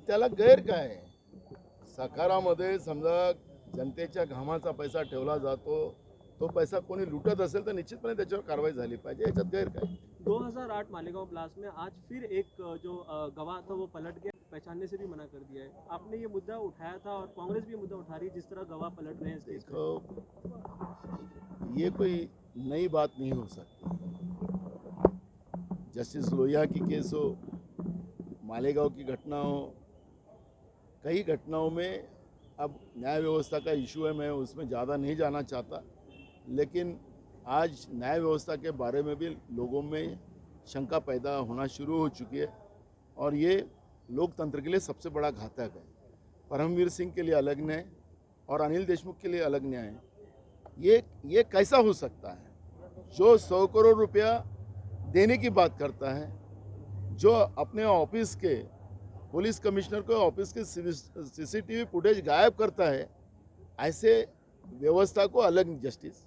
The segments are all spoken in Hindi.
त्याला गैर काय आहे? साकारामध्ये समजा जनतेच्या घामाचा पैसा ठेवला जातो, तो पैसा कोणी लुटत असेल तर निश्चितपणे त्याच्यावर कारवाई झाली पाहिजे, याच्यात गैर काय? 2008 मालेगांव ब्लास्ट में आज फिर एक जो गवाह था वो पलट गया, पहचानने से भी मना कर दिया है। आपने ये मुद्दा उठाया था और कांग्रेस भी ये मुद्दा उठा रही है, जिस तरह गवाह पलट रहे हैं इस केस में। देखो, ये कोई नई बात नहीं हो सकती। जस्टिस लोहिया की केस हो, मालेगांव की घटना हो, कई घटनाओं में अब न्याय व्यवस्था का इशू है, मैं उसमें ज़्यादा नहीं जाना चाहता, लेकिन आज न्याय व्यवस्था के बारे में भी लोगों में शंका पैदा होना शुरू हो चुकी है और ये लोकतंत्र के लिए सबसे बड़ा घातक है। परमवीर सिंह के लिए अलग न्याय और अनिल देशमुख के लिए अलग न्याय। ये कैसा हो सकता है? जो 100 करोड़ रुपया देने की बात करता है, जो अपने ऑफिस के पुलिस कमिश्नर को ऑफिस के सीसीटीवी फुटेज गायब करता है, ऐसे व्यवस्था को अलग जस्टिस,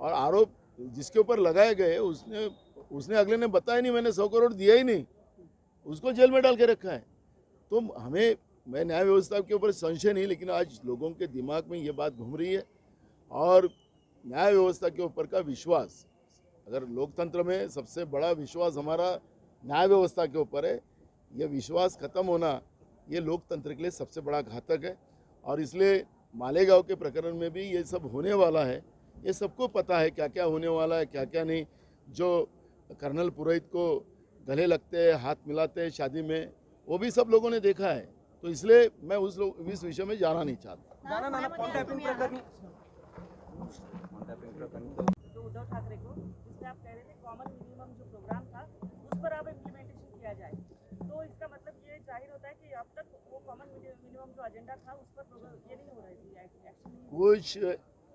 और आरोप जिसके ऊपर लगाए गए उसने अगले ने बताया नहीं, मैंने 100 करोड़ दिया ही नहीं, उसको जेल में डाल के रखा है। तो हमें, मैं न्याय व्यवस्था के ऊपर संशय नहीं, लेकिन आज लोगों के दिमाग में ये बात घूम रही है और न्याय व्यवस्था के ऊपर का विश्वास, अगर लोकतंत्र में सबसे बड़ा विश्वास हमारा न्याय व्यवस्था के ऊपर है, ये विश्वास खत्म होना ये लोकतंत्र के लिए सबसे बड़ा घातक है। और इसलिए मालेगांव के प्रकरण में भी ये सब होने वाला है, ये सबको पता है क्या क्या होने वाला है, क्या क्या नहीं। जो कर्नल पुरोहित को गले लगते हैं, हाथ मिलाते हैं शादी में, वो भी सब लोगों ने देखा है। तो इसलिए मैं इस विषय में जाना नहीं चाहता। जो उद्धव ठाकरे को, जिसमें आप कह रहे थे कॉमन मिनिमम जो प्रोग्राम था उस पर अब इम्प्लीमेंटेशन किया जाए, तो इसका मतलब ये जाहिर होता है कि अब तक वो कॉमन मिनिमम जो एजेंडा था उस पर ये नहीं हो रही थी, एक्शन कुछ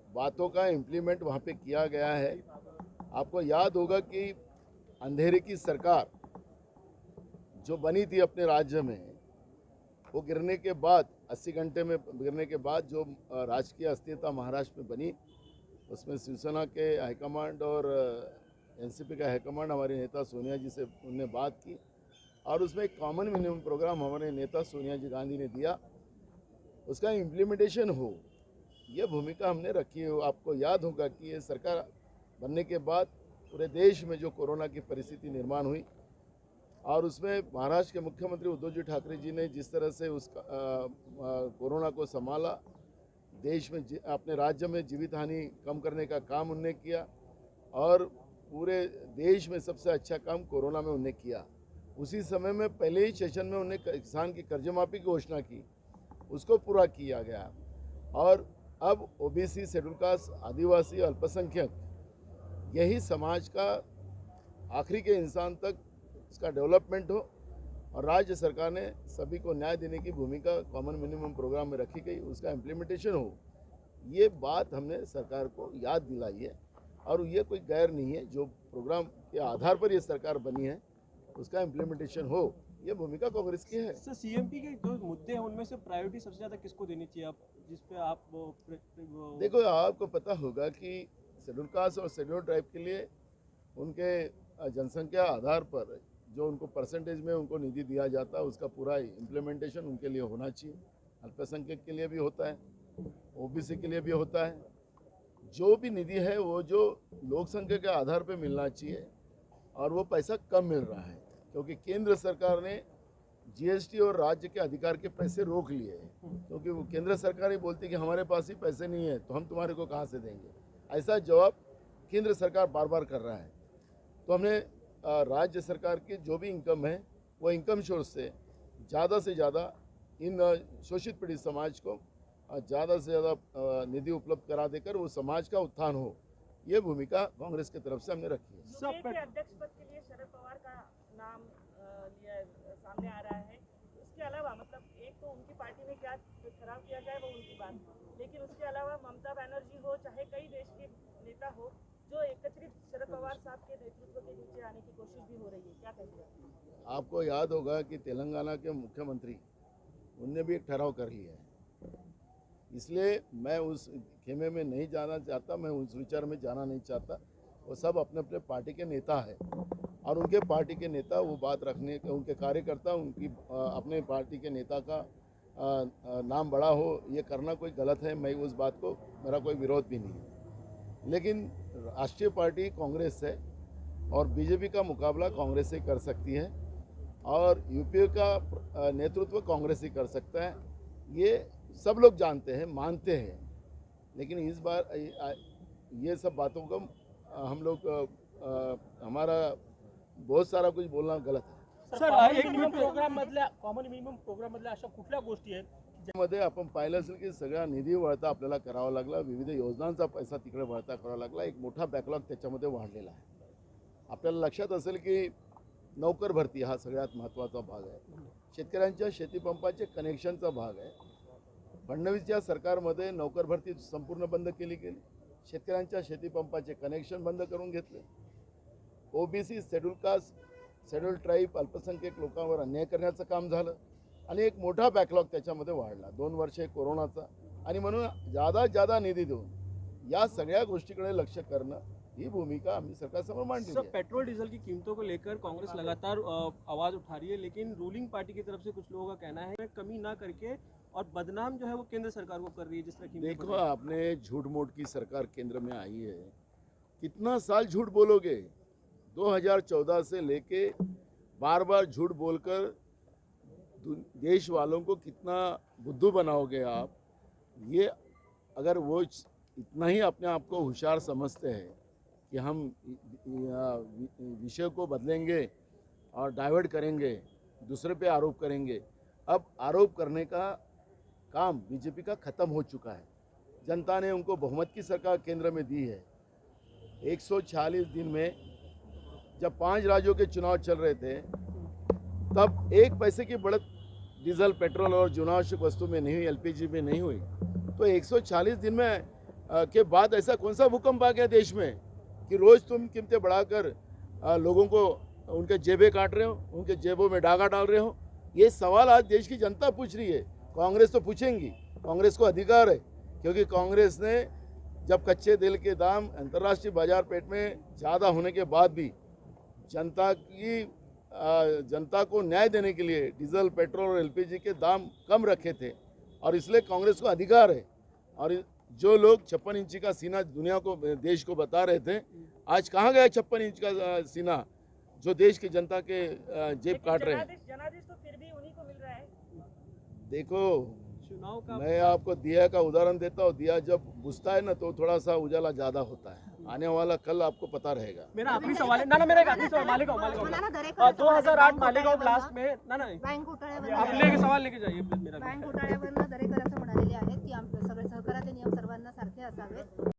बातों का इम्प्लीमेंट वहाँ पे किया गया है। आपको याद होगा कि अंधेरे की सरकार जो बनी थी अपने राज्य में, वो गिरने के बाद 80 घंटे में गिरने के बाद जो राजकीय अस्थिरता महाराष्ट्र में बनी, उसमें शिवसेना के हाईकमांड और एनसीपी का हाईकमांड हमारे नेता सोनिया जी से उनने बात की और उसमें एक कॉमन मिनिमम प्रोग्राम हमारे नेता सोनिया जी गांधी ने दिया, उसका इम्प्लीमेंटेशन हो, ये भूमिका हमने रखी है। आपको याद होगा कि ये सरकार बनने के बाद पूरे देश में जो कोरोना की परिस्थिति निर्माण हुई और उसमें महाराष्ट्र के मुख्यमंत्री उद्धव जी ठाकरे जी ने जिस तरह से उस कोरोना को संभाला, देश में अपने राज्य में जीवित हानि कम करने का काम उनने किया और पूरे देश में सबसे अच्छा काम कोरोना में उनने किया। उसी समय में पहले ही सेशन में उन्हें किसान की कर्ज माफी की घोषणा की, उसको पूरा किया गया और अब ओबीसी, शेड्यूल कास्ट, आदिवासी, अल्पसंख्यक, यही समाज का आखिरी के इंसान तक इसका डेवलपमेंट हो और राज्य सरकार ने सभी को न्याय देने की भूमिका कॉमन मिनिमम प्रोग्राम में रखी गई, उसका इम्प्लीमेंटेशन हो, ये बात हमने सरकार को याद दिलाई है और ये कोई गैर नहीं है। जो प्रोग्राम के आधार पर ये सरकार बनी है उसका इम्प्लीमेंटेशन हो, ये भूमिका कांग्रेस की है। सर, सीएमपी के जो मुद्दे हैं उनमें से प्रायोरिटी सबसे ज़्यादा किसको देनी चाहिए, आप जिस पे आप देखो, आपको पता होगा कि शेड्यूल कास्ट और शेड्यूल ट्राइब के लिए उनके जनसंख्या आधार पर जो उनको परसेंटेज में उनको निधि दिया जाता है, उसका पूरा इम्प्लीमेंटेशन उनके लिए होना चाहिए। अल्पसंख्यक के लिए भी होता है, ओबीसी के लिए भी होता है। जो भी निधि है वो जो लोक संख्या के आधार पर मिलना चाहिए और वो पैसा कम मिल रहा है क्योंकि केंद्र सरकार ने जीएसटी और राज्य के अधिकार के पैसे रोक लिए हैं, क्योंकि वो केंद्र सरकार ही बोलती है कि हमारे पास ही पैसे नहीं है तो हम तुम्हारे को कहाँ से देंगे। ऐसा जवाब केंद्र सरकार बार बार कर रहा है। तो हमने राज्य सरकार की जो भी इनकम है वो इनकम सोर्स से ज़्यादा इन शोषित पीड़ित समाज को ज़्यादा से ज़्यादा निधि उपलब्ध करा देकर वो समाज का उत्थान हो, ये भूमिका कांग्रेस की तरफ से हमने रखी है। अध्यक्ष पद के लिए शरद पवार का नाम सामने आ रहा है, उसके अलावा मतलब एक तो उनकी पार्टी में क्या खराब किया जाए वो उनकी बात, लेकिन उसके अलावा ममता बनर्जी हो चाहे कई देश के नेता हो, जो एकत्रित शरद पवार साहब के नेतृत्व के नीचे आने की कोशिश भी हो रही है, क्या कहेंगे? आपको याद होगा कि तेलंगाना के मुख्यमंत्री उनने भी एक ठहराव कर लिया है, इसलिए मैं उस खेमे में नहीं जाना चाहता, मैं उस विचार में जाना नहीं चाहता। वो सब अपने अपने पार्टी के नेता है और उनके पार्टी के नेता वो बात रखने उनके कार्यकर्ता उनकी अपने पार्टी के नेता का नाम बड़ा हो, ये करना कोई गलत है। मैं उस बात को, मेरा कोई विरोध भी नहीं है, लेकिन राष्ट्रीय पार्टी कांग्रेस है और बीजेपी का मुकाबला कांग्रेस से कर सकती है और यूपीए का नेतृत्व कांग्रेस ही कर सकता है। ये सब लोग जानते हैं, मानते हैं, लेकिन इस बार ये सब बातों को हम लोग हमारा बहुत सारा कुछ बोलना गलत है। सर एक मिनिमम प्रोग्राममधल्या कॉमन मिनिमम प्रोग्राममधल्या अशा कुठल्या गोष्टी आहेत मध्ये आपण पाहिलं असेल की सगळा निधी वळता आपल्याला करावा लागला, विविध योजनांचा पैसा तिकडे वळता करावा लागला, एक मोठा बॅकलॉग त्याच्यामध्ये वाढलेला आहे। आपल्याला लक्षात असेल की नोकर भरती हा सगळ्यात महत्त्वाचा भाग आहे, शेतकऱ्यांच्या शेतीपंपाचे कनेक्शनचा भाग आहे। फडणवीसच्या सरकारमध्ये नोकर भरती संपूर्ण बंद केली गेली, शेतकऱ्यांच्या शेतीपंपाचे कनेक्शन बंद करून घेतले, OBC schedule caste schedule tribe अल्पसंख्याक लोकांवर अन्याय करण्याचं काम झालं आणि एक मोठा बॅकलॉग त्याच्यामध्ये वाढला 2 वर्षे कोरोनाचा। आणि म्हणून जादा निधी देऊन या सगळ्या गोष्टीकडे लक्ष करणं ही भूमिका आम्ही सरकारसमोर मांडली है। पेट्रोल डीजल की कीमतों को लेकर कांग्रेस लगातार आवाज उठा रही है, लेकिन रूलिंग पार्टी की तरफ से कुछ लोगों का कहना है कमी ना करके और बदनाम जो है वो केंद्र सरकार को कर रही है जिस तरह की। देखो, आपने झूठ मूठ की सरकार केंद्र में आई है, कितना साल झूठ बोलोगे? 2014 से लेके बार बार झूठ बोलकर देश वालों को कितना बुद्धू बनाओगे आप? ये अगर वो इतना ही अपने आप को होशियार समझते हैं कि हम विषय को बदलेंगे और डाइवर्ट करेंगे, दूसरे पे आरोप करेंगे, अब आरोप करने का काम बीजेपी का ख़त्म हो चुका है। जनता ने उनको बहुमत की सरकार केंद्र में दी है। 146 दिन में जब 5 राज्यों के चुनाव चल रहे थे तब 1 पैसे की बढ़त डीजल पेट्रोल और जीवनावश्यक वस्तु में नहीं हुई, एलपीजी में नहीं हुई। तो 140 दिन में के बाद ऐसा कौन सा भूकंप आ गया देश में कि रोज़ तुम कीमतें बढ़ाकर लोगों को उनके जेबें काट रहे हो, उनके जेबों में डागा डाल रहे हो? ये सवाल आज देश की जनता पूछ रही है। कांग्रेस तो पूछेंगी, कांग्रेस को अधिकार है, क्योंकि कांग्रेस ने जब कच्चे तेल के दाम अंतर्राष्ट्रीय बाजार पेट में ज़्यादा होने के बाद भी जनता को न्याय देने के लिए डीजल पेट्रोल और एलपीजी के दाम कम रखे थे और इसलिए कांग्रेस को अधिकार है। और जो लोग 56 इंची का सीना दुनिया को, देश को बता रहे थे, आज कहाँ गया 56 इंच का सीना जो देश की जनता के जेब काट रहे हैं? जनादेश तो फिर भी उन्हीं को मिल रहा है। देखो, चुनाव का मैं आपको दिया का उदाहरण देता हूँ। दिया जब बुझता है ना तो थोड़ा सा उजाला ज़्यादा होता है, आने वाला कल आपको पता रहेगा। मेरा आखिरी सवाल है, ना मेरा एक आखिरी सवाल, मालेगांव 2008 मालेगांव ब्लास्ट में बँक घोटाळ्यावर आप लेके सवाल लेके जाइए प्लीज मेरा। बँक घोटाळ्यावरनं दरेकर असं म्हणालेले आहेत की आमचे सगळे सहकाराचे नियम सर्वांना सारखे असावेत।